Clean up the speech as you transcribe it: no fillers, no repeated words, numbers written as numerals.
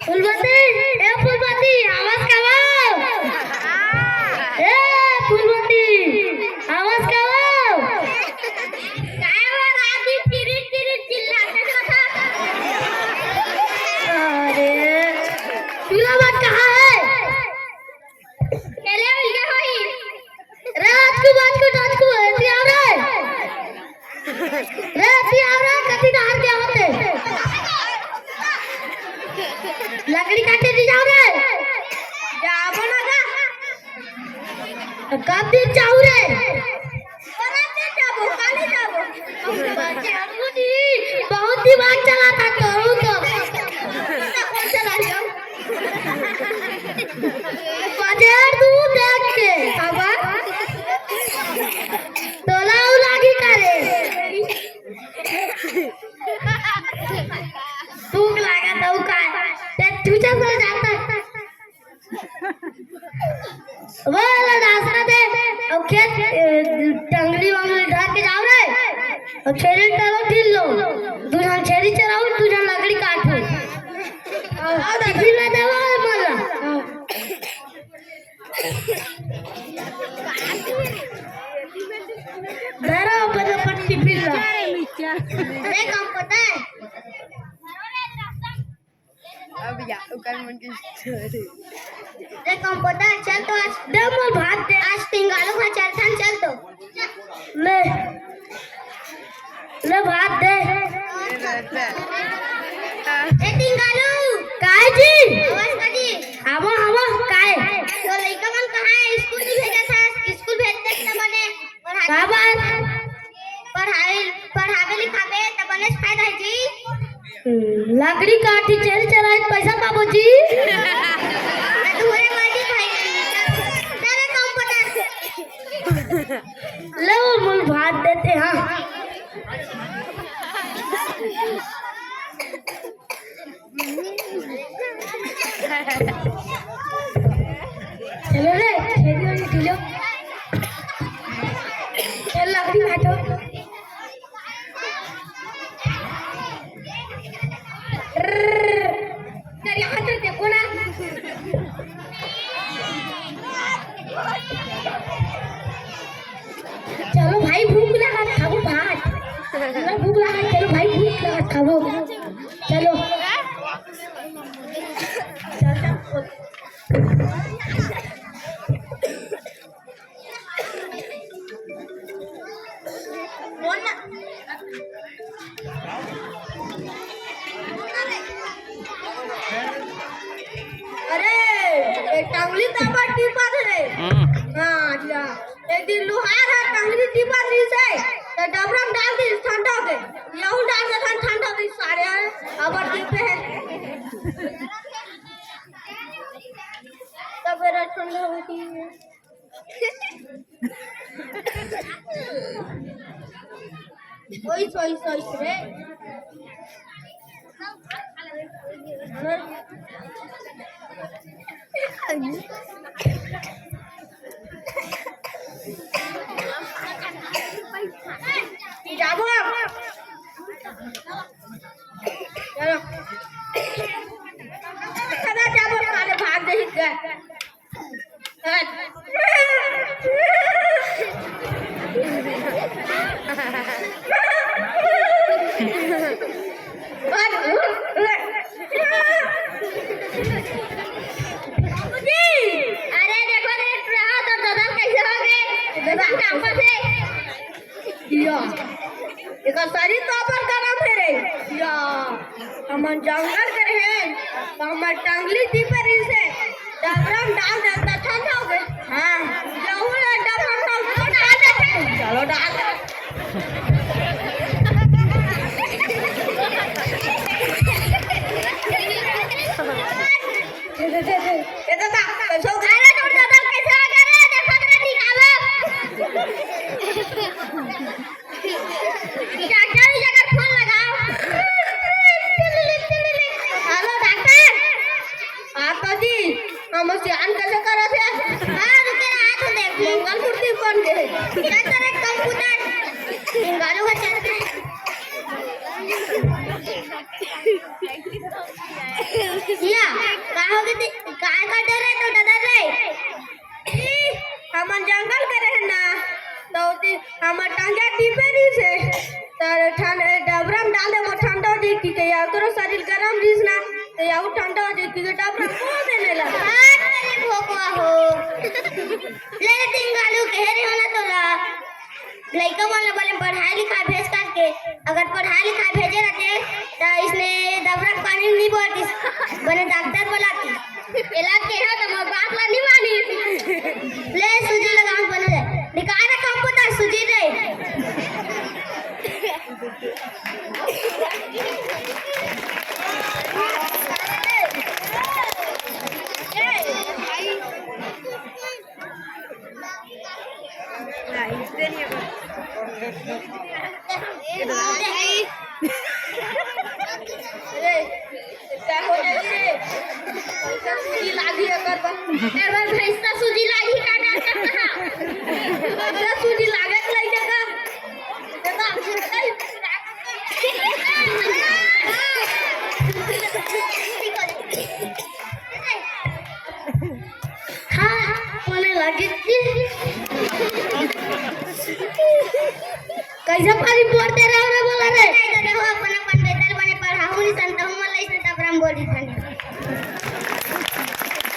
फुलबती ए फुलबती आवाज कमाओ ए फुलबती आवाज कमाओ काय वो राती तिरीट तिरीट चिल्लाते था अरे तुला बात कहाँ है केले मिल गया भाई रात को ती आ रहा है ती आ रहा कति दार क्या होते लकड़ी काटे दी जाओ रे जाबो ना का कब दिन जाऊ रे बरात दिन जाबो काले जाबो बहुत दिमाग चलाता करूं तो कौन चला जाऊं बाजार तू देख के अब तोला उलागी करे भूख लगा तो का तुझे सो जाता वो डासना दे अब खेत टंगड़ी वांगली ढाक के जाओ रे अब छेरी चलो ढील लो तुझे छेरी चलाओ तुझे लकड़ी काटो अब ढील ना देवा मला धरो पर पट्टी पिल्ला अरे काम पता है अब या उकर मन की स्टोरी रे कम पता है चल तो आज दे मोल भात दे आज टिंगालो खा चल थान चल तो ले भात दे ए टिंगालो काय जी बस काजी आवा आवा काय तो लइका मन कहां है स्कूल नहीं भेजा था स्कूल भेजते त मने का बात पढ़ावे लिखावे त बने फायदा है जी लकड़ी काटी चल चलाए पैसा पाबो जी अधूरे वाली भाई तेरे काम पता ले वो मूल भात देते हां चलो रे खेलियो नहीं खेलियो चल लकड़ी काटो तेरे हाथ से देखो ना चलो भाई भूख लगा खाओ भात चलो भूख लगा चलो भाई भूख लगा खाओ चलो अरे एक टांगली ताबा टीपा रे हां जा एक दिन लोहार है टांगली टीपा दी से तो डबरम डाल दी ठंडा के यहू डाल दे ठंडा दी सारे अब टीपे है तब मेरा ठंडा होती है ओई सोई रे जाबो चलो सदा जाबो काले भाग दे गए अरे देखो रे रहा तो दादा कैसे हो गए दादा नाम से या एक सारी तो पर करा फिरे या हम जंगल करे हैं तो हम टांगली थी पर इसे डबरम डाल देता ठंडा हो गए हां जाओ डबरम डाल देते चलो डाल ये दादा कैसे हो गया तो दादा कैसे हो गया रे देखो रे निकालो डॉक्टर जगह फोन लगाओ हेलो डॉक्टर आप तो जी हम सियान कैसे करा थे हां रुके हाथ देख मंगल कुर्ती बन गए क्या करे कंप्यूटर गालो का चलते किया कहाँ गए काय काटे रहे तो दादा रे हम जंगल के रहे ना तो हम टांगे टिपे नहीं से तो ठंड डबरा में डाल दे वो ठंडा हो जाएगी कि या करो शरीर गरम रिस ना तो या वो ठंडा हो जाएगी कि डबरा को देने लगा अरे भोकवा हो ले तिंगालू कह रहे हो ना तो लड़का वाला बोले पढ़ाई लिखाई भेज करके अगर पढ़ाई लिखाई भेजे रहते तो इसने डबरा पानी नहीं बोलती बने डॉक्टर बुलाती इलाज के है तो मैं बात ला नहीं मानी ले सूजी लगाऊं बने दे निकाल ना काम पता सूजी रे सूजी लागी अगर भैंसा सूजी लागी का डॉक्टर कहाँ सूजी लागत लई जगह हाँ होने लगी कैसे पानी पड़ते रहो रे बोला रे देखो अपन अपन बेदल बने पढ़ाऊ नहीं संत हम लई से तब हम बोली